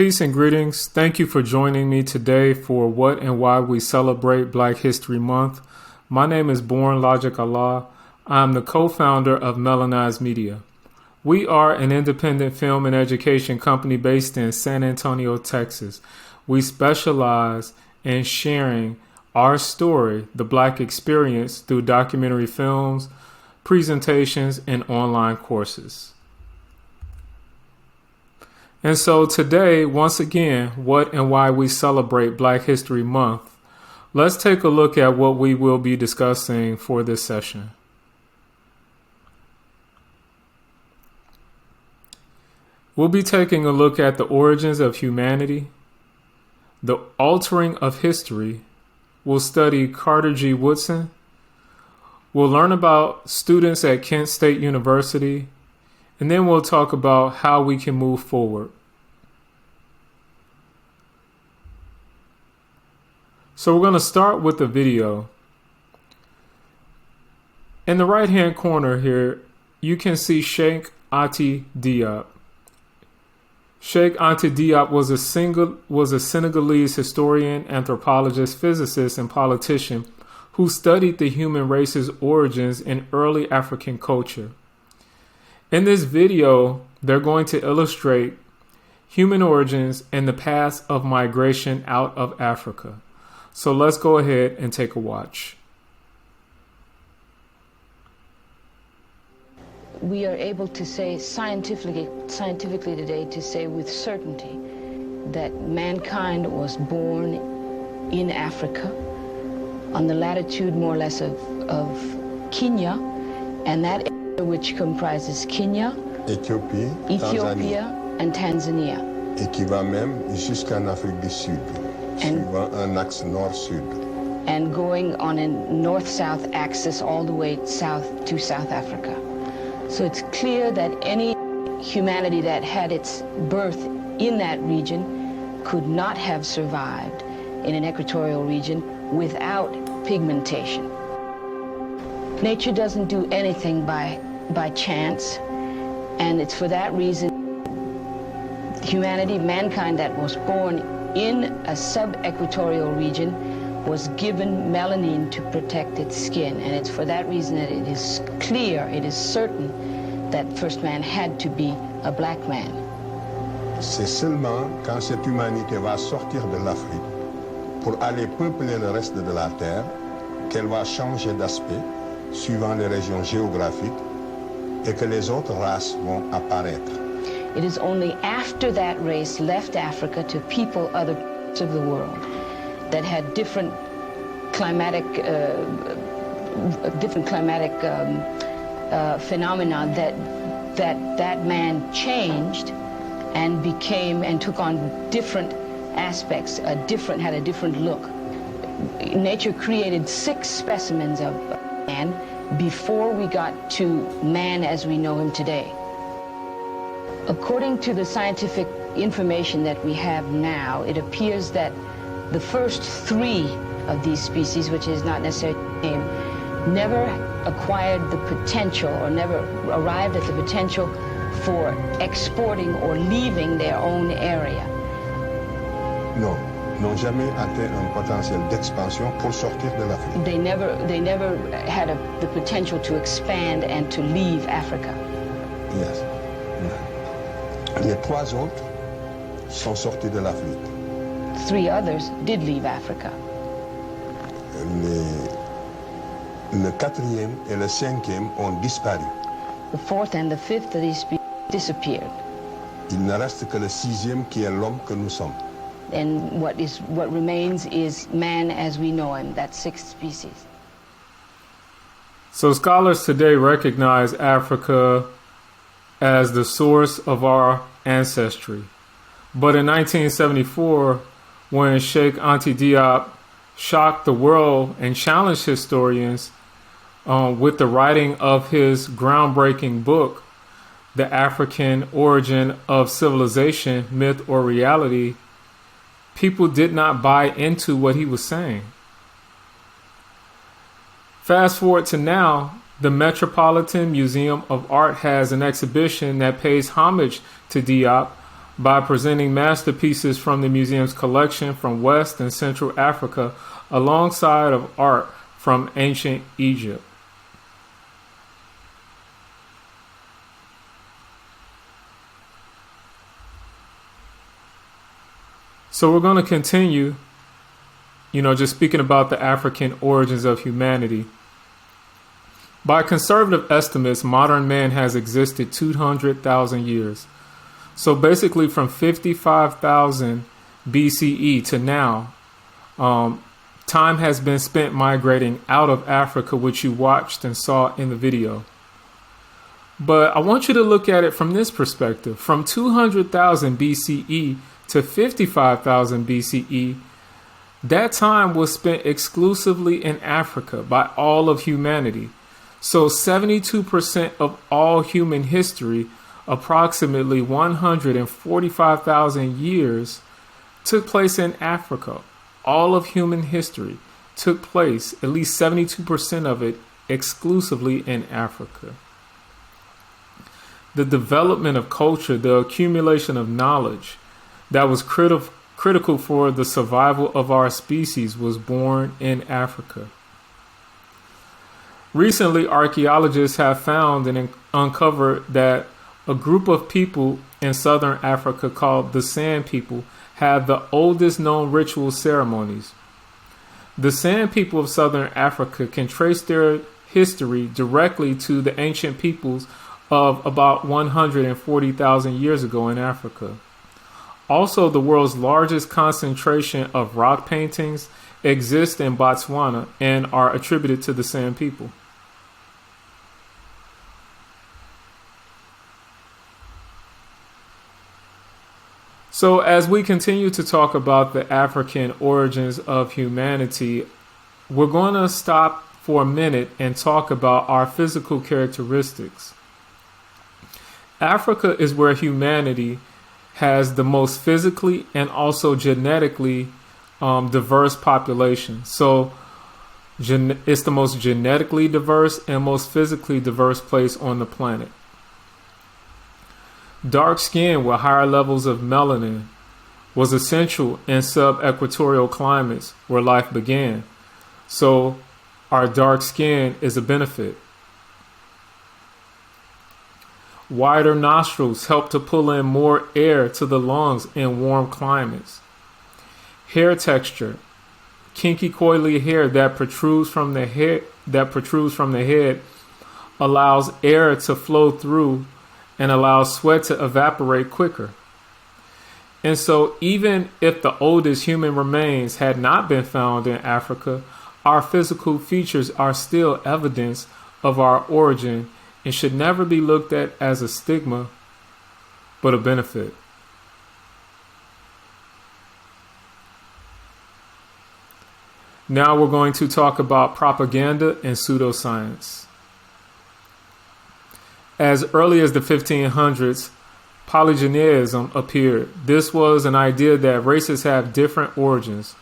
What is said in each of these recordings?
Peace and greetings. Thank you for joining me today for what and why we celebrate Black History Month. My name is Born Logic Allah. I'm the co-founder of Melaneyes Media. We are an independent film and education company based in San Antonio, Texas. We specialize in sharing our story, the Black experience, through documentary films, presentations, and online courses. And so today, once again, what and why we celebrate Black History Month, let's take a look at what we will be discussing for this session. We'll be taking a look at the origins of humanity, the altering of history. We'll study Carter G. Woodson. We'll learn about students at Kent State University. And then we'll talk about how we can move forward. So we're going to start with the video. In the right-hand corner here, you can see Sheikh Anta Diop. Sheikh Anta Diop was a Senegalese historian, anthropologist, physicist, and politician who studied the human race's origins in early African culture. In this video, they're going to illustrate human origins and the paths of migration out of Africa. So let's go ahead and take a watch. We are able to say scientifically today, to say with certainty that mankind was born in Africa on the latitude more or less of Kenya, and that area which comprises Kenya, Ethiopia and Tanzania. Et qui va même jusqu'en Afrique du Sud, suivant un axe nord-sud. And going on a north-south axis all the way south to South Africa. So it's clear that any humanity that had its birth in that region could not have survived in an equatorial region without pigmentation. Nature doesn't do anything by chance, and it's for that reason humanity, mankind that was born in a sub-equatorial region was given melanin to protect its skin, and it's for that reason that it is clear, it is certain that first man had to be a black man. C'est seulement quand cette humanité va sortir de l'Afrique pour aller peupler le reste de la Terre qu'elle va changer d'aspect suivant les régions géographiques et que les autres races vont apparaître. It is only after that race left Africa to people other parts of the world that had different climatic phenomena that man changed and became and took on different aspects, had a different look. Nature created 6 specimens of man before we got to man as we know him today. According to the scientific information that we have now, it appears that the first 3 of these species, which is not necessarily the name, never acquired the potential or never arrived at the potential for exporting or leaving their own area. Non, n'ont jamais atteint un potentiel d'expansion pour sortir de l'Afrique. They never had the potential to expand and to leave Africa. Yes. Les 3 autres sont sortis de l'Afrique. 3 others did leave Africa. Le 4e et le 5e ont disparu. The 4th and the 5th of these species disappeared. Il ne reste que le 6e qui est l'homme que nous sommes. And what remains is man as we know him, that 6th species. So scholars today recognize Africa as the source of our ancestry. But in 1974, when Sheikh Anta Diop shocked the world and challenged historians with the writing of his groundbreaking book, The African Origin of Civilization, Myth or Reality, people did not buy into what he was saying. Fast forward to now, the Metropolitan Museum of Art has an exhibition that pays homage to Diop by presenting masterpieces from the museum's collection from West and Central Africa alongside of art from ancient Egypt. So we're going to continue, just speaking about the African origins of humanity. By conservative estimates, modern man has existed 200,000 years. So basically from 55,000 BCE to now, time has been spent migrating out of Africa, which you watched and saw in the video. But I want you to look at it from this perspective. From 200,000 BCE to 55,000 BCE, that time was spent exclusively in Africa by all of humanity. So 72% of all human history, approximately 145,000 years, took place in Africa. All of human history took place, at least 72% of it, exclusively in Africa. The development of culture, the accumulation of knowledge that was critical for the survival of our species was born in Africa. Recently, archaeologists have found and uncovered that a group of people in southern Africa called the Sand People have the oldest known ritual ceremonies. The Sand People of southern Africa can trace their history directly to the ancient peoples of about 140,000 years ago in Africa. Also, the world's largest concentration of rock paintings exist in Botswana and are attributed to the Sand People. So as we continue to talk about the African origins of humanity, we're going to stop for a minute and talk about our physical characteristics. Africa is where humanity has the most physically and also genetically diverse population. So it's the most genetically diverse and most physically diverse place on the planet. Dark skin with higher levels of melanin was essential in sub-equatorial climates where life began. So our dark skin is a benefit. Wider nostrils help to pull in more air to the lungs in warm climates. Hair texture, kinky coily hair that protrudes from the head allows air to flow through and allows sweat to evaporate quicker. And so even if the oldest human remains had not been found in Africa, our physical features are still evidence of our origin and should never be looked at as a stigma, but a benefit. Now we're going to talk about propaganda and pseudoscience. As early as the 1500s, polygenism appeared. This was an idea that races have different origins.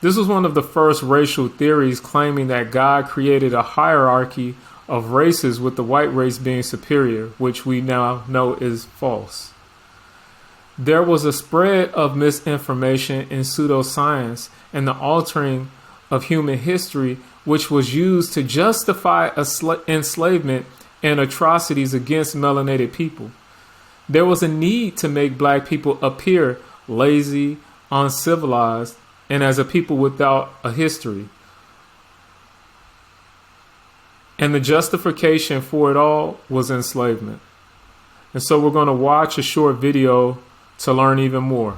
This was one of the first racial theories claiming that God created a hierarchy of races with the white race being superior, which we now know is false. There was a spread of misinformation in pseudoscience and the altering of human history, which was used to justify enslavement and atrocities against melanated people. There was a need to make black people appear lazy, uncivilized, and as a people without a history. And the justification for it all was enslavement. And so we're going to watch a short video to learn even more.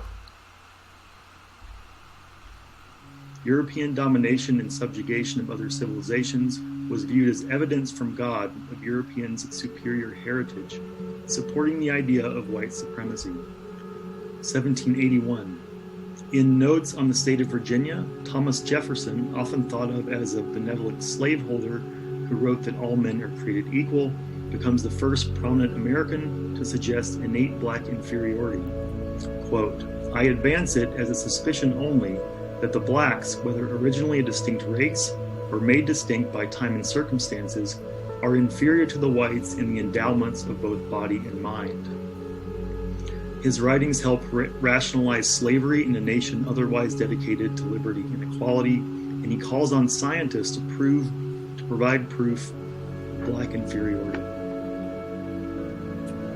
European domination and subjugation of other civilizations was viewed as evidence from God of Europeans' superior heritage, supporting the idea of white supremacy. 1781. In Notes on the State of Virginia, Thomas Jefferson, often thought of as a benevolent slaveholder who wrote that all men are created equal, becomes the first prominent American to suggest innate black inferiority. Quote, I advance it as a suspicion only that the blacks, whether originally a distinct race or made distinct by time and circumstances, are inferior to the whites in the endowments of both body and mind. His writings help rationalize slavery in a nation otherwise dedicated to liberty and equality, and he calls on scientists to provide proof of Black inferiority.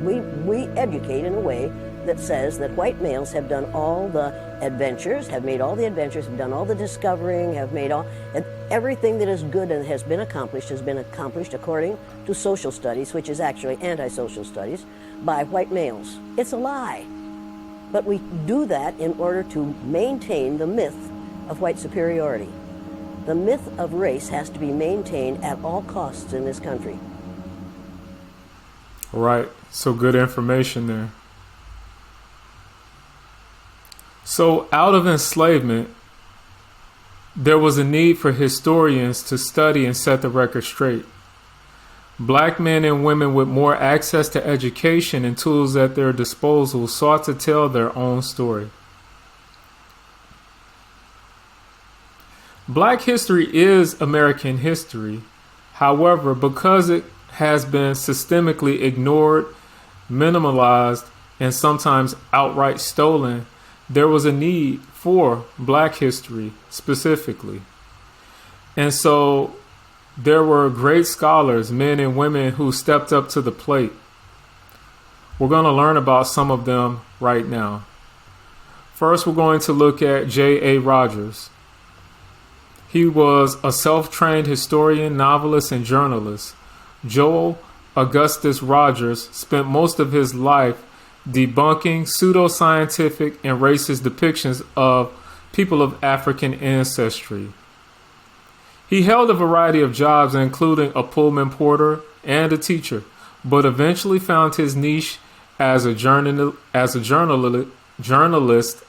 We educate in a way that says that white males have done all the adventures, have made all the adventures, have done all the discovering, have made all, and everything that is good and has been accomplished according to social studies, which is actually anti-social studies, by white males. It's a lie. But we do that in order to maintain the myth of white superiority. The myth of race has to be maintained at all costs in this country. Right. So good information there. So out of enslavement, there was a need for historians to study and set the record straight. Black men and women with more access to education and tools at their disposal sought to tell their own story. Black history is American history. However, because it has been systemically ignored, minimalized, and sometimes outright stolen, there was a need for Black history specifically. And so there were great scholars, men and women, who stepped up to the plate. We're going to learn about some of them right now. First, we're going to look at J.A. Rogers. He was a self-trained historian, novelist, and journalist. Joel Augustus Rogers spent most of his life debunking pseudoscientific and racist depictions of people of African ancestry. He held a variety of jobs, including a Pullman porter and a teacher, but eventually found his niche as a journalist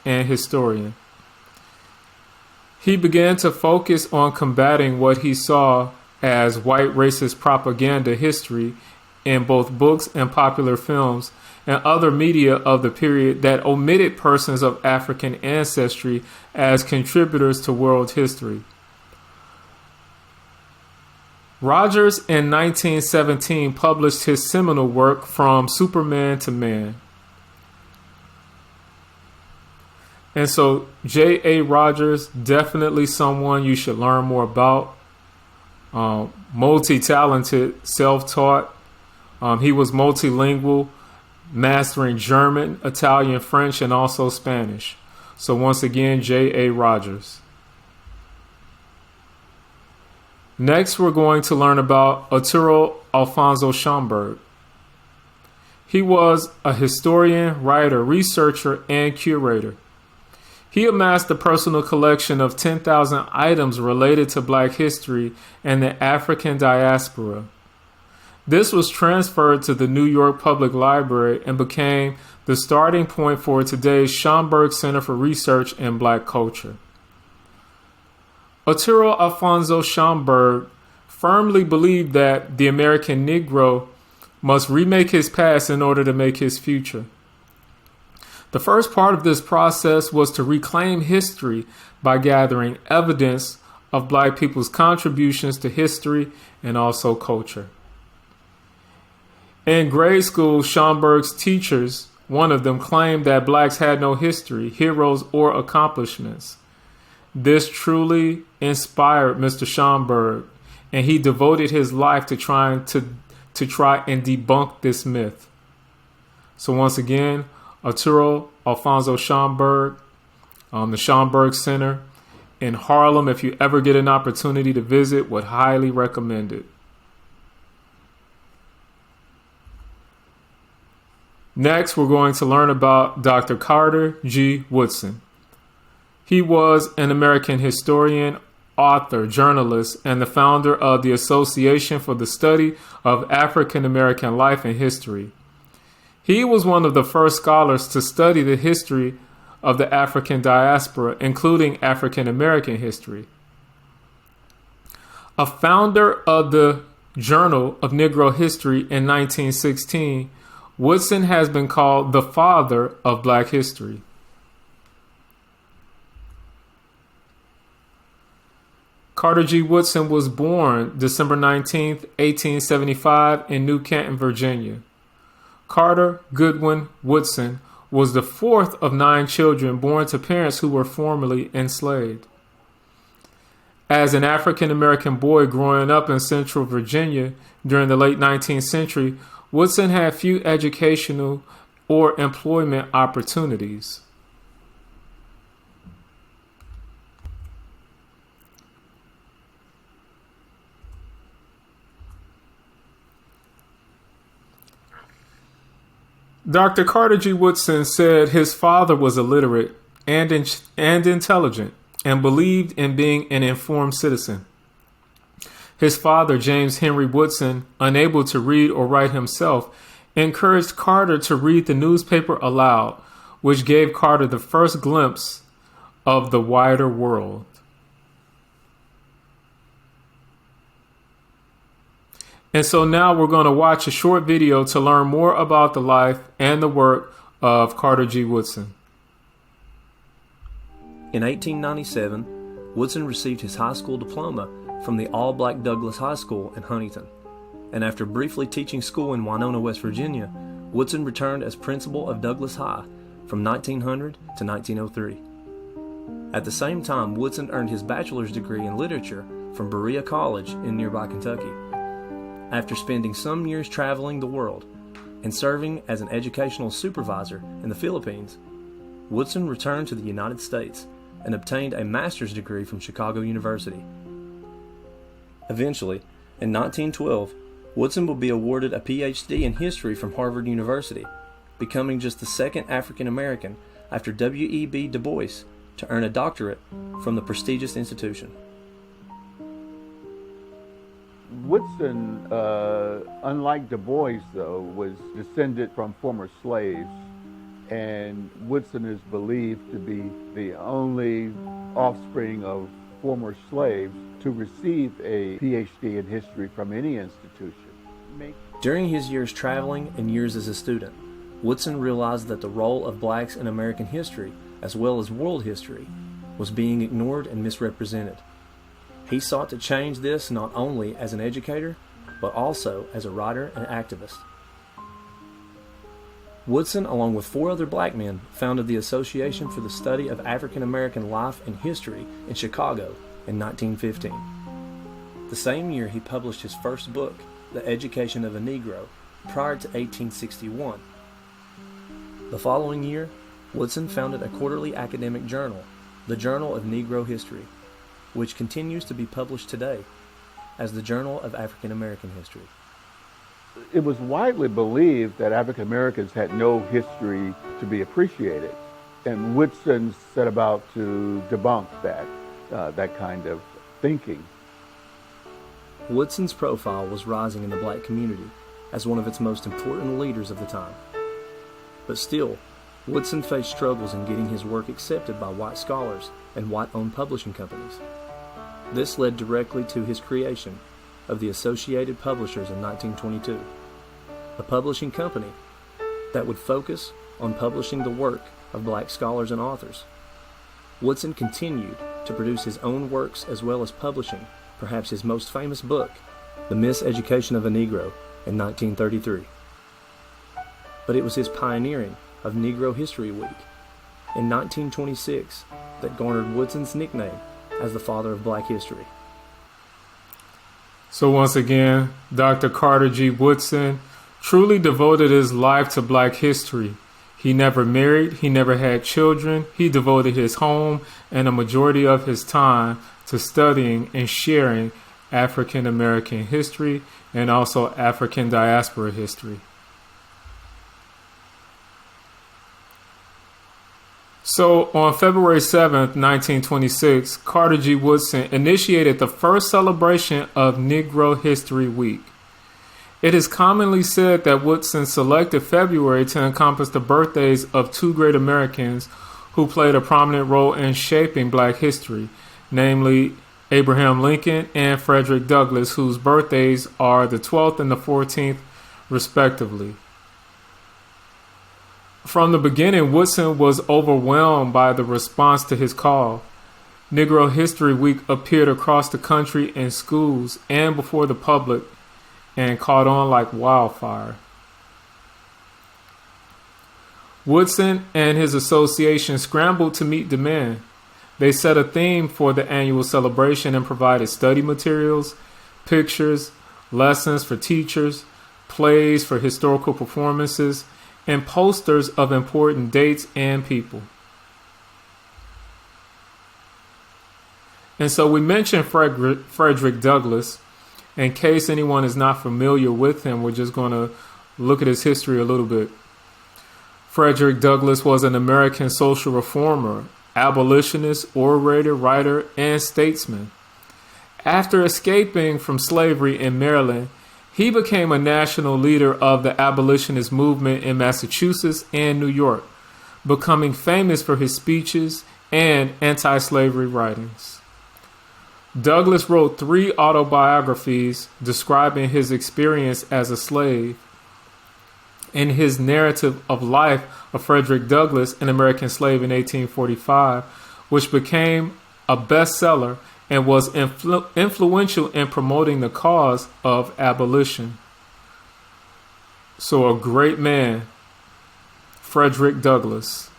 and historian. He began to focus on combating what he saw as white racist propaganda history in both books and popular films and other media of the period that omitted persons of African ancestry as contributors to world history. Rogers in 1917 published his seminal work From Superman to Man. And so J.A. Rogers, definitely someone you should learn more about. Multi-talented, self-taught. He was multilingual, mastering German, Italian, French, and also Spanish. So once again, J.A. Rogers. Next, we're going to learn about Arturo Alfonso Schomburg. He was a historian, writer, researcher, and curator. He amassed a personal collection of 10,000 items related to Black history and the African diaspora. This was transferred to the New York Public Library and became the starting point for today's Schomburg Center for Research in Black Culture. Arturo Alfonso Schomburg firmly believed that the American Negro must remake his past in order to make his future. The first part of this process was to reclaim history by gathering evidence of Black people's contributions to history and also culture. In grade school, Schomburg's teachers, one of them, claimed that Blacks had no history, heroes, or accomplishments. This truly inspired Mr. Schomburg, and he devoted his life to try and debunk this myth. So once again, Arturo Alfonso Schomburg, the Schomburg Center in Harlem. If you ever get an opportunity to visit, would highly recommend it. Next, we're going to learn about Dr. Carter G. Woodson. He was an American historian, author, journalist, and the founder of the Association for the Study of African American Life and History. He was one of the first scholars to study the history of the African diaspora, including African American history. A founder of the Journal of Negro History in 1916, Woodson has been called the father of Black history. Carter G. Woodson was born December 19, 1875 in New Canton, Virginia. Carter Goodwin Woodson was the fourth of 9 children born to parents who were formerly enslaved. As an African American boy growing up in Central Virginia during the late 19th century, Woodson had few educational or employment opportunities. Dr. Carter G. Woodson said his father was illiterate and intelligent and believed in being an informed citizen. His father, James Henry Woodson, unable to read or write himself, encouraged Carter to read the newspaper aloud, which gave Carter the first glimpse of the wider world. And so now we're going to watch a short video to learn more about the life and the work of Carter G. Woodson. In 1897, Woodson received his high school diploma from the all-black Douglas High School in Huntington, and after briefly teaching school in Winona, West Virginia, Woodson returned as principal of Douglas High from 1900 to 1903. At the same time, Woodson earned his bachelor's degree in literature from Berea College in nearby Kentucky. After spending some years traveling the world and serving as an educational supervisor in the Philippines, Woodson returned to the United States and obtained a master's degree from Chicago University. Eventually, in 1912, Woodson will be awarded a PhD in history from Harvard University, becoming just the second African American after W.E.B. Du Bois to earn a doctorate from the prestigious institution. Woodson, unlike Du Bois, though, was descended from former slaves, and Woodson is believed to be the only offspring of former slaves to receive a PhD in history from any institution. During his years traveling and years as a student, Woodson realized that the role of blacks in American history, as well as world history, was being ignored and misrepresented. He sought to change this not only as an educator, but also as a writer and activist. Woodson, along with 4 other black men, founded the Association for the Study of African American Life and History in Chicago in 1915. The same year he published his first book, The Education of a Negro, prior to 1861. The following year, Woodson founded a quarterly academic journal, the Journal of Negro History, which continues to be published today as the Journal of African American History. It was widely believed that African Americans had no history to be appreciated, and Woodson set about to debunk that kind of thinking. Woodson's profile was rising in the black community as one of its most important leaders of the time. But still, Woodson faced struggles in getting his work accepted by white scholars and white-owned publishing companies. This led directly to his creation of the Associated Publishers in 1922, a publishing company that would focus on publishing the work of black scholars and authors. Woodson continued to produce his own works as well as publishing perhaps his most famous book, The Miseducation of a Negro, in 1933. But it was his pioneering of Negro History Week in 1926 that garnered Woodson's nickname as the father of black history. So once again, Dr. Carter G. Woodson truly devoted his life to black history. He never married, he never had children. He devoted his home and a majority of his time to studying and sharing African American history and also African diaspora history. So on February 7th, 1926, Carter G. Woodson initiated the first celebration of Negro History Week. It is commonly said that Woodson selected February to encompass the birthdays of 2 great Americans who played a prominent role in shaping black history, namely Abraham Lincoln and Frederick Douglass, whose birthdays are the 12th and the 14th, respectively. From the beginning, Woodson was overwhelmed by the response to his call. Negro History Week appeared across the country in schools and before the public and caught on like wildfire. Woodson and his association scrambled to meet demand. They set a theme for the annual celebration and provided study materials, pictures, lessons for teachers, plays for historical performances, and posters of important dates and people. And so we mentioned Frederick Douglass. In case anyone is not familiar with him, we're just going to look at his history a little bit. Frederick Douglass was an American social reformer, abolitionist, orator, writer, and statesman. After escaping from slavery in Maryland, he became a national leader of the abolitionist movement in Massachusetts and New York, becoming famous for his speeches and anti-slavery writings. Douglass wrote 3 autobiographies describing his experience as a slave. In his narrative of life of Frederick Douglass, an American slave in 1845, which became a bestseller and was influential in promoting the cause of abolition. So a great man, Frederick Douglass.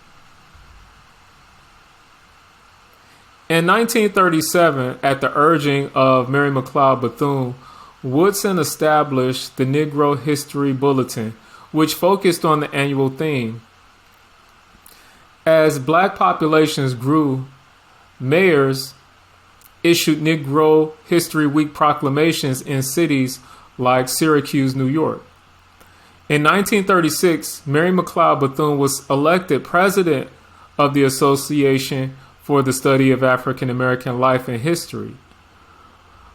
In 1937, at the urging of Mary McLeod Bethune, Woodson established the Negro History Bulletin, which focused on the annual theme. As black populations grew, mayors issued Negro History Week proclamations in cities like Syracuse, New York. In 1936, Mary McLeod Bethune was elected president of the Association for the Study of African American Life and History.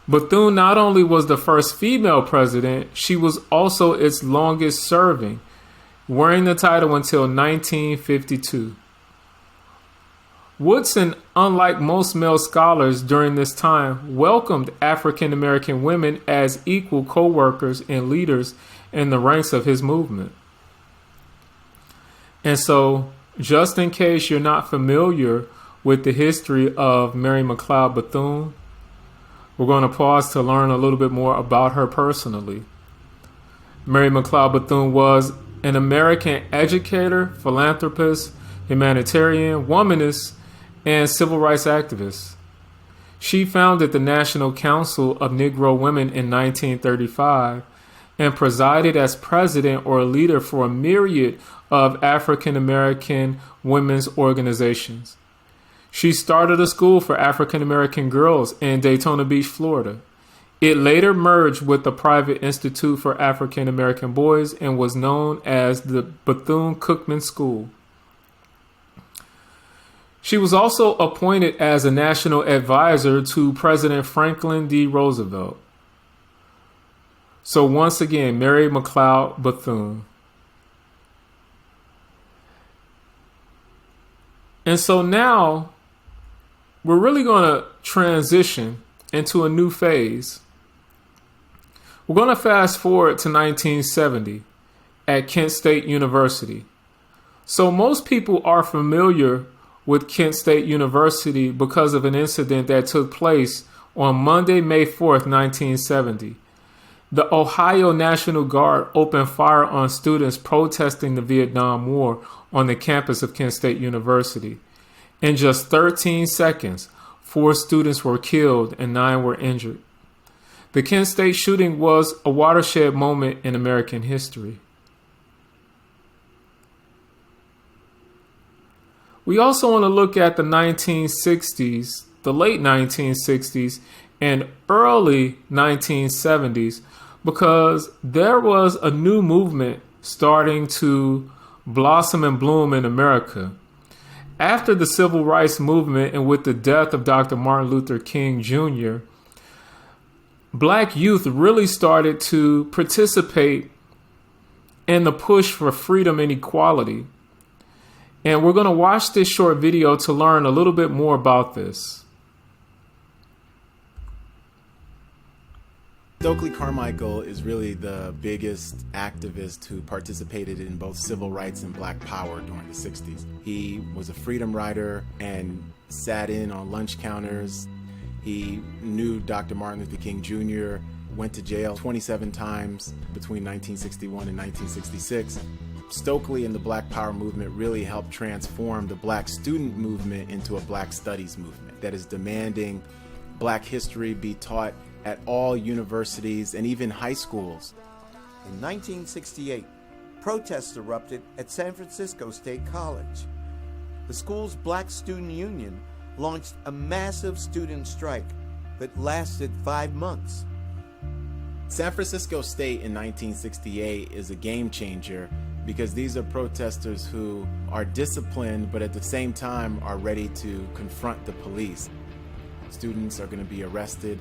Bethune not only was the first female president, she was also its longest serving, wearing the title until 1952. Woodson, unlike most male scholars during this time, welcomed African American women as equal co-workers and leaders in the ranks of his movement. And so, just in case you're not familiar with the history of Mary McLeod Bethune, we're going to pause to learn a little bit more about her personally. Mary McLeod Bethune was an American educator, philanthropist, humanitarian, womanist, and civil rights activist. She founded the National Council of Negro Women in 1935 and presided as president or leader for a myriad of African American women's organizations. She started a school for African American girls in Daytona Beach, Florida. It later merged with the private Institute for African American Boys and was known as the Bethune-Cookman School. She was also appointed as a national advisor to President Franklin D. Roosevelt. So once again, Mary McLeod Bethune. And so now we're really going to transition into a new phase. We're going to fast forward to 1970 at Kent State University. So most people are familiar with Kent State University because of an incident that took place on Monday, May 4th, 1970. The Ohio National Guard opened fire on students protesting the Vietnam War on the campus of Kent State University. In just 13 seconds, 4 students were killed and 9 were injured. The Kent State shooting was a watershed moment in American history. We also want to look at the 1960s, the late 1960s, and early 1970s, because there was a new movement starting to blossom and bloom in America. After the Civil Rights Movement and with the death of Dr. Martin Luther King Jr., Black youth really started to participate in the push for freedom and equality. And we're going to watch this short video to learn a little bit more about this. Stokely Carmichael is really the biggest activist who participated in both civil rights and black power during the 60s. He was a freedom rider and sat in on lunch counters. He knew Dr. Martin Luther King Jr., went to jail 27 times between 1961 and 1966. Stokely and the Black Power movement really helped transform the Black student movement into a Black studies movement that is demanding Black history be taught at all universities and even high schools. In 1968, protests erupted at San Francisco State College. The school's Black Student Union launched a massive student strike that lasted 5 months. San Francisco State in 1968 is a game changer because these are protesters who are disciplined but at the same time are ready to confront the police. Students are going to be arrested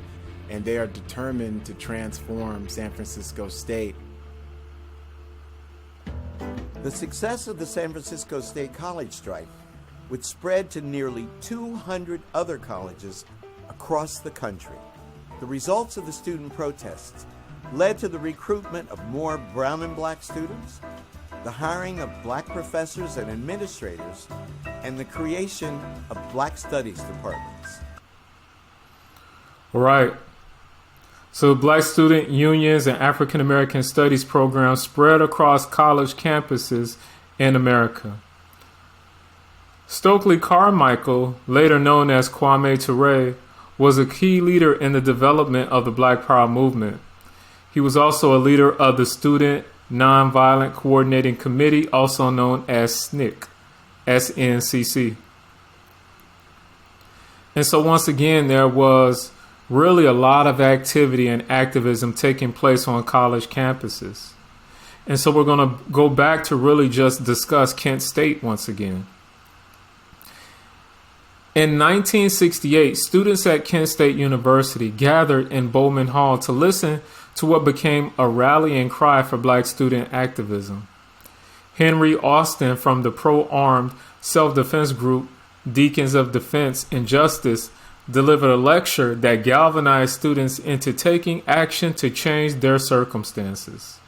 and they are determined to transform San Francisco State. The success of the San Francisco State College strike would spread to nearly 200 other colleges across the country. The results of the student protests led to the recruitment of more brown and black students, the hiring of black professors and administrators, and the creation of Black Studies departments. All right. So Black student unions and African American studies programs spread across college campuses in America. Stokely Carmichael, later known as Kwame Ture, was a key leader in the development of the Black Power movement. He was also a leader of the Student Nonviolent Coordinating Committee, also known as SNCC, SNCC. And so once again, there was really a lot of activity and activism taking place on college campuses. And so we're going to go back to really just discuss Kent State once again. In 1968, students at Kent State University gathered in Bowman Hall to listen to what became a rallying cry for Black student activism. Henry Austin from the pro-armed self-defense group Deacons of Defense and Justice delivered a lecture that galvanized students into taking action to change their circumstances.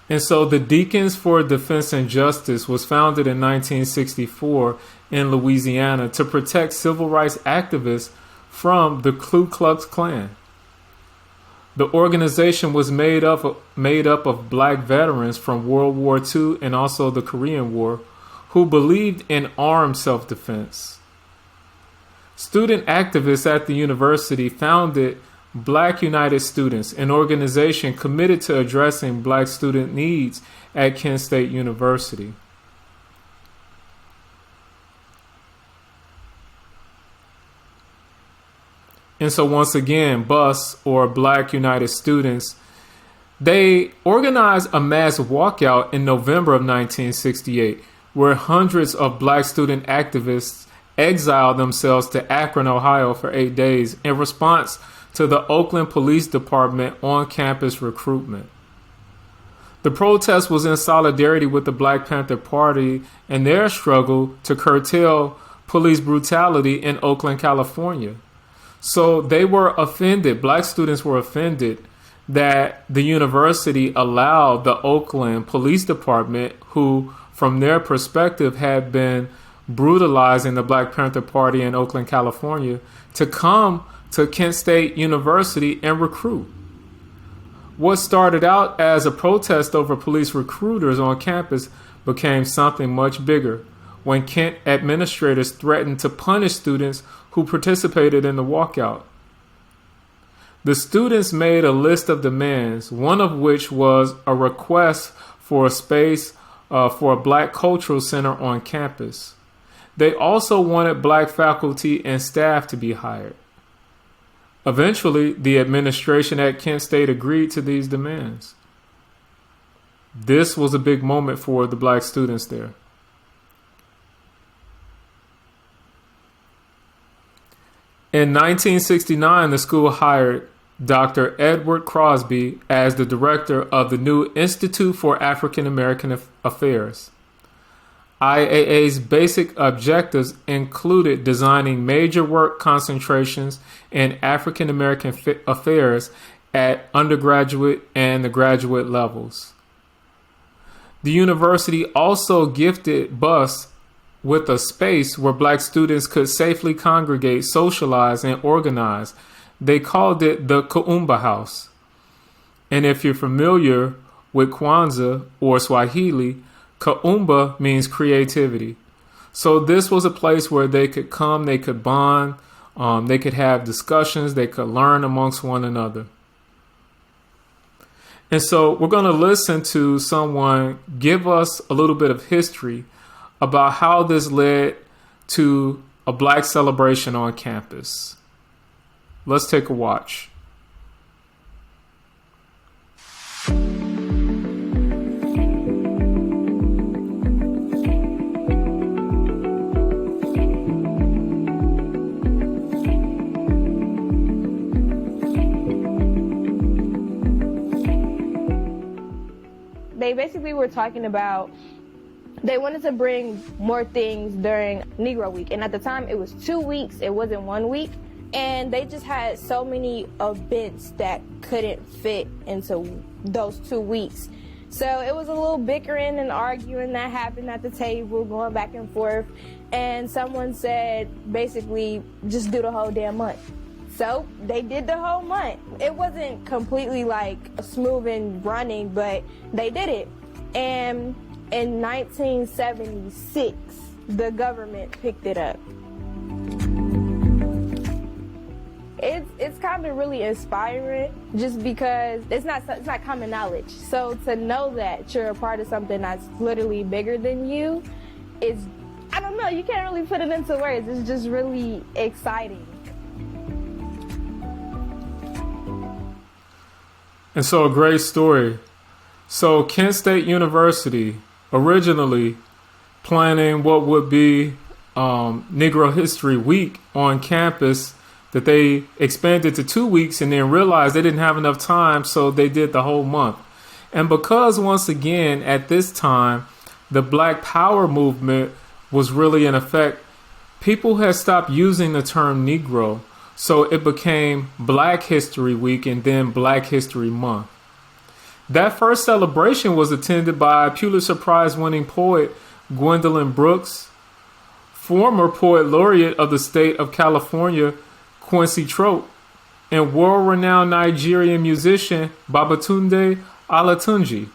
And so the Deacons for Defense and Justice was founded in 1964 in Louisiana to protect civil rights activists from the Ku Klux Klan. The organization was made up of black veterans from World War II and also the Korean War who believed in armed self-defense. Student activists at the university founded Black United Students, an organization committed to addressing Black student needs at Kent State University. And so once again, BUS, or Black United Students, they organized a mass walkout in November of 1968, where hundreds of Black student activists exiled themselves to Akron, Ohio for 8 days in response to the Oakland Police Department on-campus recruitment. The protest was in solidarity with the Black Panther Party and their struggle to curtail police brutality in Oakland, California. So they were offended, Black students were offended that the university allowed the Oakland Police Department, who from their perspective had been brutalizing the Black Panther Party in Oakland, California, to come to Kent State University and recruit. What started out as a protest over police recruiters on campus became something much bigger when Kent administrators threatened to punish students who participated in the walkout. The students made a list of demands, one of which was a request for a space for a Black cultural center on campus. They also wanted Black faculty and staff to be hired. Eventually, the administration at Kent State agreed to these demands. This was a big moment for the Black students there. In 1969, the school hired Dr. Edward Crosby as the director of the new Institute for African American Affairs. IAA's basic objectives included designing major work concentrations in African American affairs at undergraduate and the graduate levels. The university also gifted BUS with a space where Black students could safely congregate, socialize, and organize. They called it the Kaumba House. And if you're familiar with Kwanzaa or Swahili, Kaumba means creativity. So this was a place where they could come, they could bond, they could have discussions, they could learn amongst one another. And so we're going to listen to someone give us a little bit of history about how this led to a Black celebration on campus. Let's take a watch. They basically were talking about they wanted to bring more things during Negro Week. And at the time, it was 2 weeks. It wasn't 1 week. And they just had so many events that couldn't fit into those 2 weeks. So it was a little bickering and arguing that happened at the table, going back and forth. And someone said, basically, just do the whole damn month. So they did the whole month. It wasn't completely like smooth and running, but they did it. And in 1976, the government picked it up. It's kind of really inspiring just because it's not common knowledge. So to know that you're a part of something that's literally bigger than you is, I don't know, you can't really put it into words. It's just really exciting. And so a great story. So Kent State University originally planning what would be Negro History Week on campus that they expanded to 2 weeks and then realized they didn't have enough time, so they did the whole month. And because once again at this time the Black Power movement was really in effect, people had stopped using the term Negro. So it became Black History Week and then Black History Month. That first celebration was attended by Pulitzer Prize winning poet Gwendolyn Brooks, former poet laureate of the state of California Quincy Trope, and world-renowned Nigerian musician Babatunde Olatunji.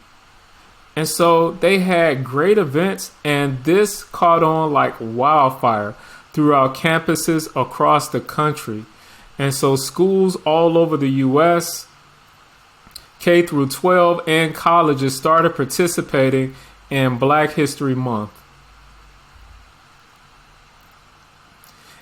And so they had great events, and this caught on like wildfire throughout campuses across the country. And so schools all over the U.S., K through 12, and colleges started participating in Black History Month.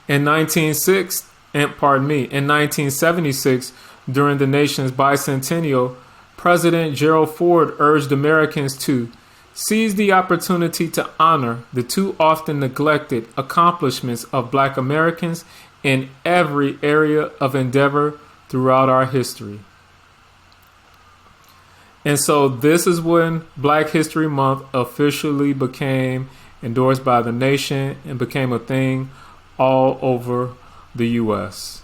In 1976, during the nation's bicentennial, President Gerald Ford urged Americans to seize the opportunity to honor the too often neglected accomplishments of Black Americans in every area of endeavor throughout our history. And so this is when Black History Month officially became endorsed by the nation and became a thing all over the U.S.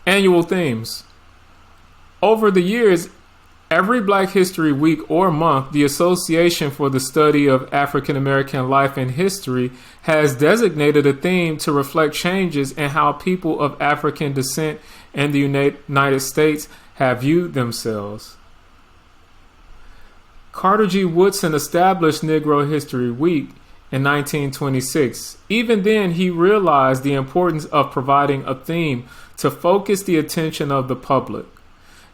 Annual themes. Over the years, every Black History Week or month, the Association for the Study of African American Life and History has designated a theme to reflect changes in how people of African descent in the United States have viewed themselves. Carter G. Woodson established Negro History Week in 1926. Even then, he realized the importance of providing a theme to focus the attention of the public.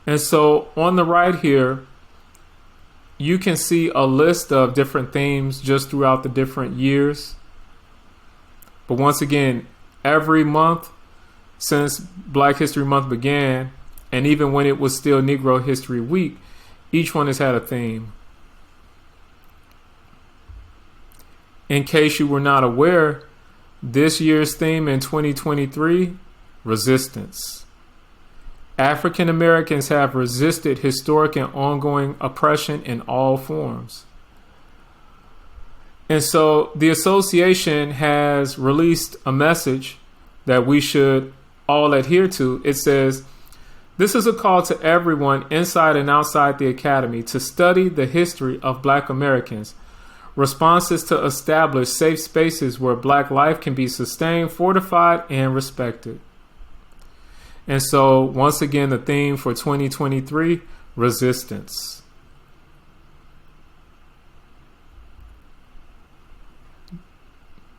And so on the right here, you can see a list of different themes just throughout the different years. But once again, every month since Black History Month began, and even when it was still Negro History Week, each one has had a theme. In case you were not aware, this year's theme in 2023, resistance. African Americans have resisted historic and ongoing oppression in all forms. And so the association has released a message that we should all adhere to. It says, "This is a call to everyone inside and outside the academy to study the history of Black Americans, responses to establish safe spaces where Black life can be sustained, fortified, and respected. And so, once again, the theme for 2023, resistance.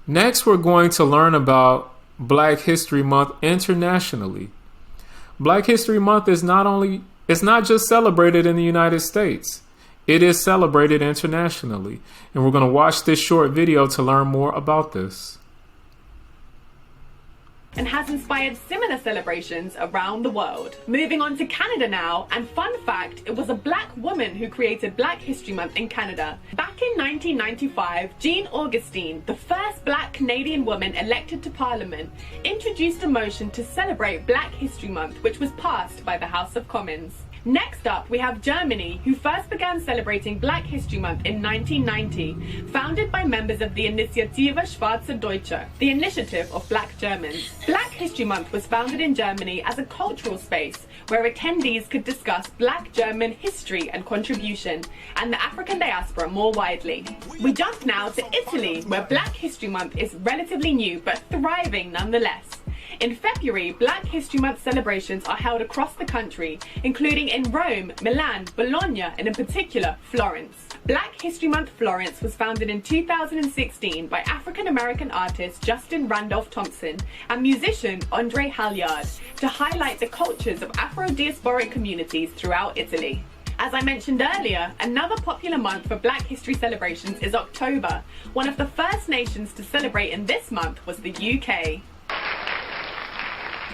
Next, we're going to learn about Black History Month internationally. Black History Month is not just celebrated in the United States. It is celebrated internationally. And we're going to watch this short video to learn more about this. And has inspired similar celebrations around the world. Moving on to Canada now, and fun fact, it was a Black woman who created Black History Month in Canada. Back in 1995, Jean Augustine, the first Black Canadian woman elected to Parliament, introduced a motion to celebrate Black History Month, which was passed by the House of Commons. Next up, we have Germany, who first began celebrating Black History Month in 1990, founded by members of the Initiative Schwarze Deutsche, the initiative of Black Germans. Black History Month was founded in Germany as a cultural space where attendees could discuss Black German history and contribution, and the African diaspora more widely. We jump now to Italy, where Black History Month is relatively new but thriving nonetheless. In February, Black History Month celebrations are held across the country, including in Rome, Milan, Bologna, and in particular, Florence. Black History Month Florence was founded in 2016 by African-American artist Justin Randolph Thompson and musician Andre Halyard to highlight the cultures of Afro-diasporic communities throughout Italy. As I mentioned earlier, another popular month for Black history celebrations is October. One of the first nations to celebrate in this month was the UK.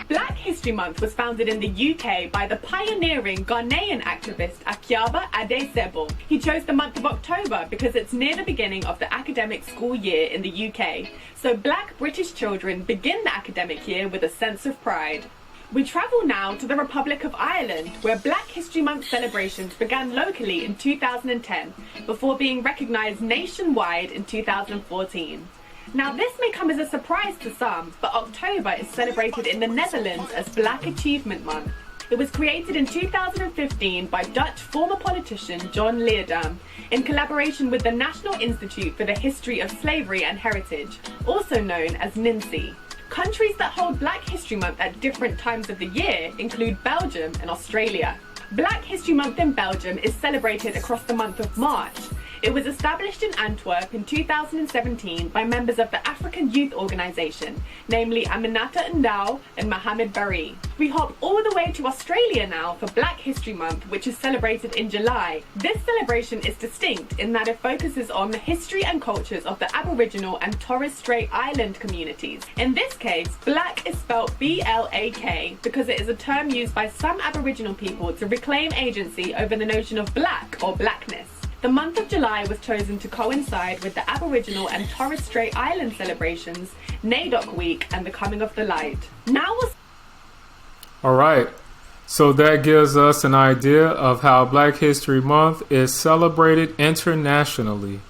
Black History Month was founded in the UK by the pioneering Ghanaian activist Akiaba Adesebo. He chose the month of October because it's near the beginning of the academic school year in the UK, so Black British children begin the academic year with a sense of pride. We travel now to the Republic of Ireland, where Black History Month celebrations began locally in 2010, before being recognised nationwide in 2014. Now, this may come as a surprise to some, but October is celebrated in the Netherlands as Black Achievement Month. It was created in 2015 by Dutch former politician John Leerdam in collaboration with the National Institute for the History of Slavery and Heritage, also known as NINSE. Countries that hold Black History Month at different times of the year include Belgium and Australia. Black History Month in Belgium is celebrated across the month of March. It was established in Antwerp in 2017 by members of the African Youth Organization, namely Aminata Ndao and Mohamed Bari. We hop all the way to Australia now for Black History Month, which is celebrated in July. This celebration is distinct in that it focuses on the history and cultures of the Aboriginal and Torres Strait Island communities. In this case, Black is spelled BLK because it is a term used by some Aboriginal people to reclaim agency over the notion of black or blackness. The month of July was chosen to coincide with the Aboriginal and Torres Strait Island celebrations, NAIDOC Week, and the Coming of the Light. Now All right, so that gives us an idea of how Black History Month is celebrated internationally.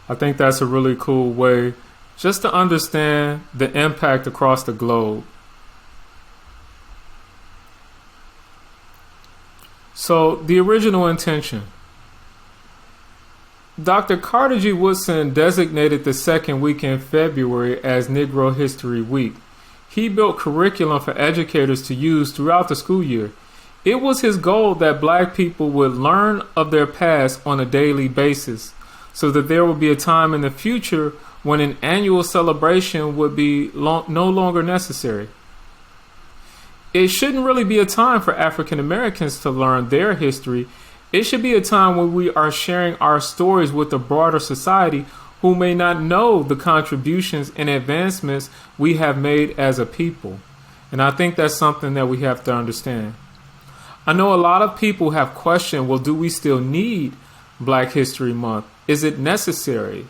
I think that's a really cool way just to understand the impact across the globe. So, the original intention. Dr. Carter G. Woodson designated the second week in February as Negro History Week. He built curriculum for educators to use throughout the school year. It was his goal that Black people would learn of their past on a daily basis, so that there would be a time in the future when an annual celebration would be no longer necessary. It shouldn't really be a time for African Americans to learn their history. It should be a time when we are sharing our stories with the broader society who may not know the contributions and advancements we have made as a people. And I think that's something that we have to understand. I know a lot of people have questioned, well, do we still need Black History Month? Is it necessary?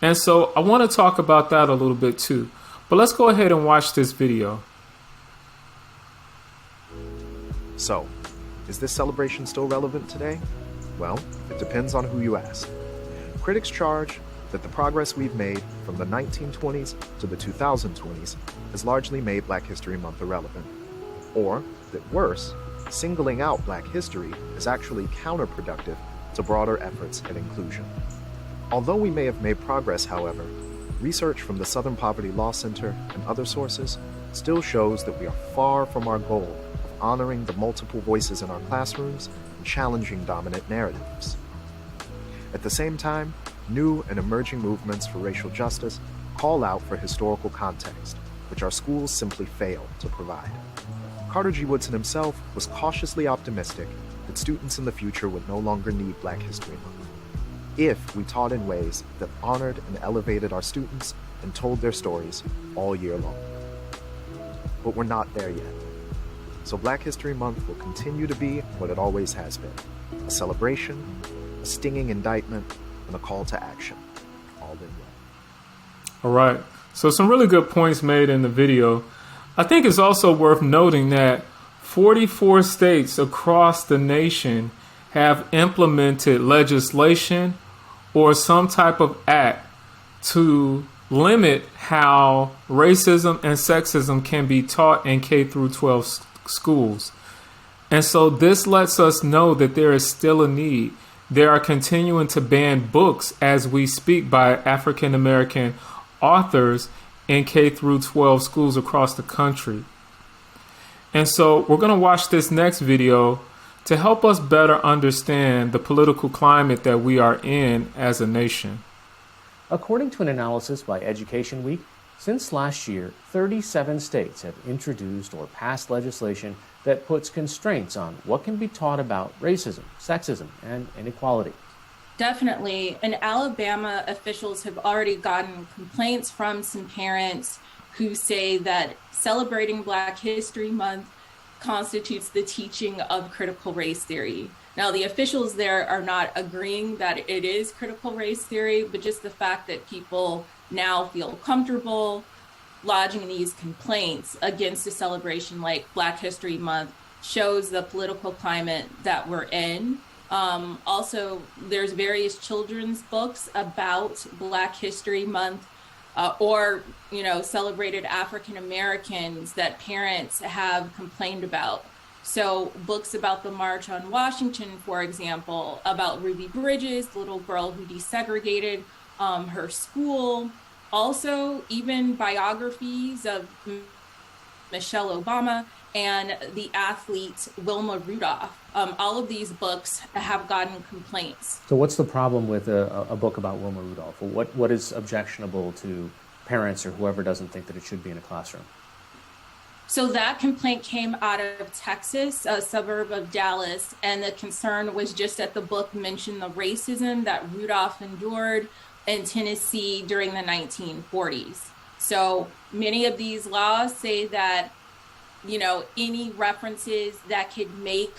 And so I want to talk about that a little bit too. But let's go ahead and watch this video. So, is this celebration still relevant today? Well, it depends on who you ask. Critics charge that the progress we've made from the 1920s to the 2020s has largely made Black History Month irrelevant. Or that worse, singling out Black history is actually counterproductive to broader efforts at inclusion. Although we may have made progress, however, research from the Southern Poverty Law Center and other sources still shows that we are far from our goal of honoring the multiple voices in our classrooms and challenging dominant narratives. At the same time, new and emerging movements for racial justice call out for historical context, which our schools simply fail to provide. Carter G. Woodson himself was cautiously optimistic that students in the future would no longer need Black History Month if we taught in ways that honored and elevated our students and told their stories all year long. But we're not there yet. So Black History Month will continue to be what it always has been: a celebration, a stinging indictment, and a call to action, all in one. All right. So some really good points made in the video. I think it's also worth noting that 44 states across the nation have implemented legislation or some type of act to limit how racism and sexism can be taught in K through 12 schools. And so this lets us know that there is still a need. They are continuing to ban books as we speak by African American authors in K through 12 schools across the country. And so we're going to watch this next video to help us better understand the political climate that we are in as a nation. According to an analysis by Education Week, since last year, 37 states have introduced or passed legislation that puts constraints on what can be taught about racism, sexism, and inequality. Definitely. In Alabama, officials have already gotten complaints from some parents who say that celebrating Black History Month constitutes the teaching of critical race theory. Now, the officials there are not agreeing that it is critical race theory, but just the fact that people now feel comfortable lodging these complaints against a celebration like Black History Month shows the political climate that we're in. Also, there's various children's books about Black History Month or celebrated African Americans that parents have complained about. So books about the March on Washington, for example, about Ruby Bridges, the little girl who desegregated her school. Also, even biographies of Michelle Obama and the athlete Wilma Rudolph. All of these books have gotten complaints. So what's the problem with a book about Wilma Rudolph? What is objectionable to parents or whoever doesn't think that it should be in a classroom? So that complaint came out of Texas, a suburb of Dallas, and the concern was just that the book mentioned the racism that Rudolph endured in Tennessee during the 1940s. So many of these laws say that, any references that could make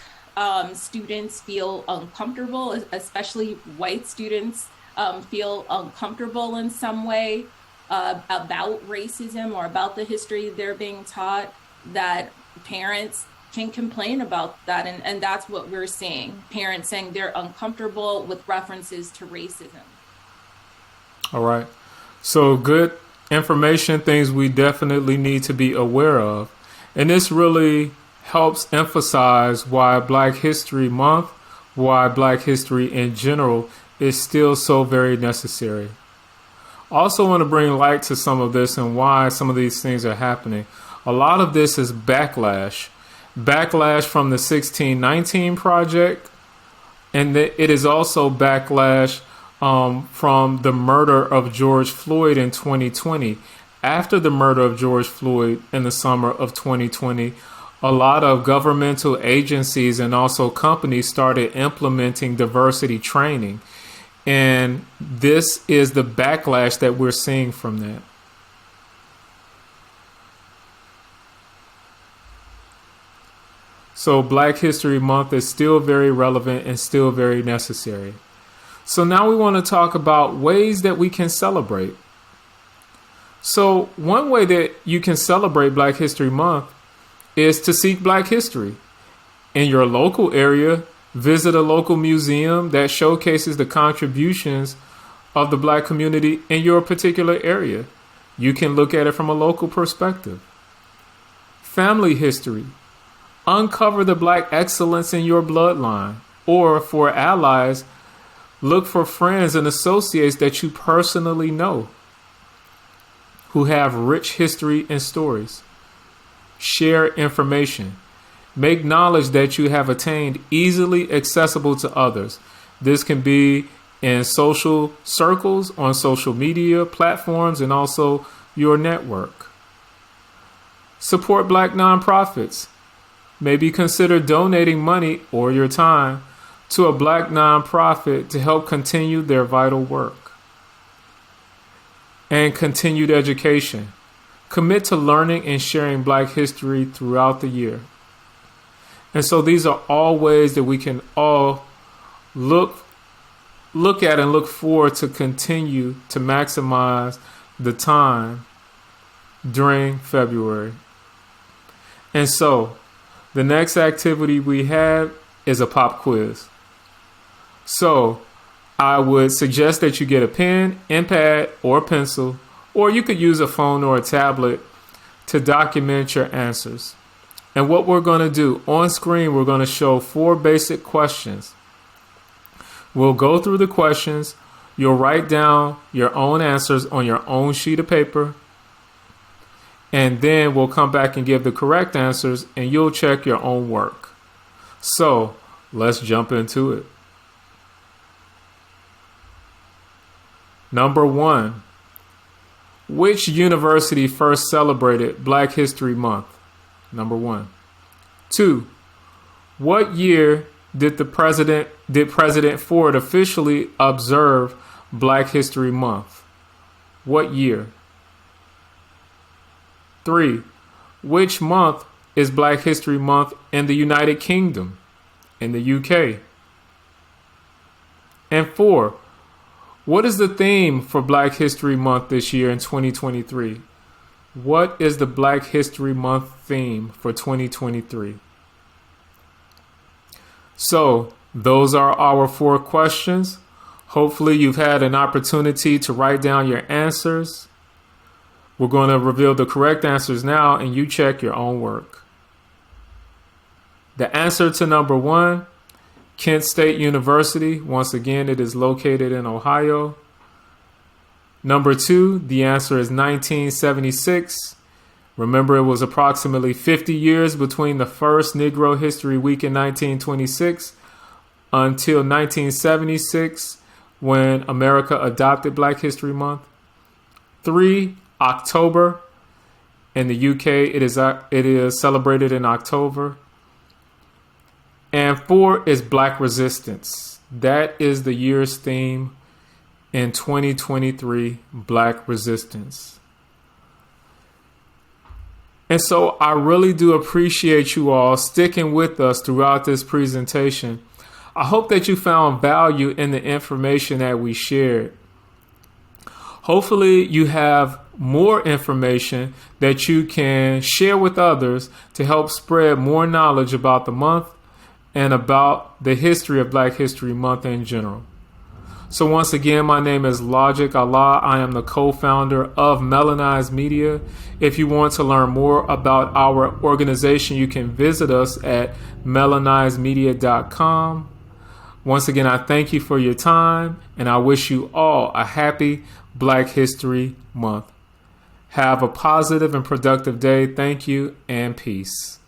students feel uncomfortable, especially white students, feel uncomfortable in some way about racism or about the history they're being taught, that parents can complain about that. And that's what we're seeing. Parents saying they're uncomfortable with references to racism. All right. So good information, things we definitely need to be aware of. And this really helps emphasize why Black History Month, why Black history in general is still so very necessary. Also want to bring light to some of this and why some of these things are happening. A lot of this is backlash. Backlash from the 1619 Project, and it is also backlash from the murder of George Floyd in 2020. After the murder of George Floyd in the summer of 2020, a lot of governmental agencies and also companies started implementing diversity training. And this is the backlash that we're seeing from that. So Black History Month is still very relevant and still very necessary. So now we want to talk about ways that we can celebrate. So one way that you can celebrate Black History Month is to seek Black history. In your local area, visit a local museum that showcases the contributions of the Black community in your particular area. You can look at it from a local perspective. Family history. Uncover the Black excellence in your bloodline. Or for allies, Look for friends and associates that you personally know who have rich history and stories. Share information. Make knowledge that you have attained easily accessible to others. This can be in social circles, on social media platforms, and also your network. Support Black nonprofits. Maybe consider donating money or your time to a Black nonprofit to help continue their vital work. And continued education. Commit to learning and sharing Black history throughout the year. And so these are all ways that we can all look at and look forward to continue to maximize the time during February. And so the next activity we have is a pop quiz. So I would suggest that you get a pen and pad or pencil, or you could use a phone or a tablet to document your answers. And what we're going to do on screen, we're going to show 4 basic questions. We'll go through the questions. You'll write down your own answers on your own sheet of paper. And then we'll come back and give the correct answers, and you'll check your own work. So let's jump into it. Number 1. Which university first celebrated Black History Month? Number 1. 2. What year did President Ford officially observe Black History Month? What year? 3. Which month is Black History Month in the United Kingdom, in the UK? And 4. What is the theme for Black History Month this year in 2023? What is the Black History Month theme for 2023? So, those are our 4 questions. Hopefully you've had an opportunity to write down your answers. We're going to reveal the correct answers now, and you check your own work. The answer to number 1, Kent State University. Once again, it is located in Ohio. Number 2, the answer is 1976. Remember, it was approximately 50 years between the first Negro History Week in 1926 until 1976, when America adopted Black History Month. 3, October. In the UK, it is celebrated in October. And 4 is Black Resistance. That is the year's theme in 2023, Black Resistance. And so I really do appreciate you all sticking with us throughout this presentation. I hope that you found value in the information that we shared. Hopefully you have more information that you can share with others to help spread more knowledge about the month and about the history of Black History Month in general. So once again, my name is Logic Allah. I am the co-founder of Melaneyes Media. If you want to learn more about our organization, you can visit us at melaneyesmedia.com. Once again, I thank you for your time, and I wish you all a happy Black History Month. Have a positive and productive day. Thank you, and peace.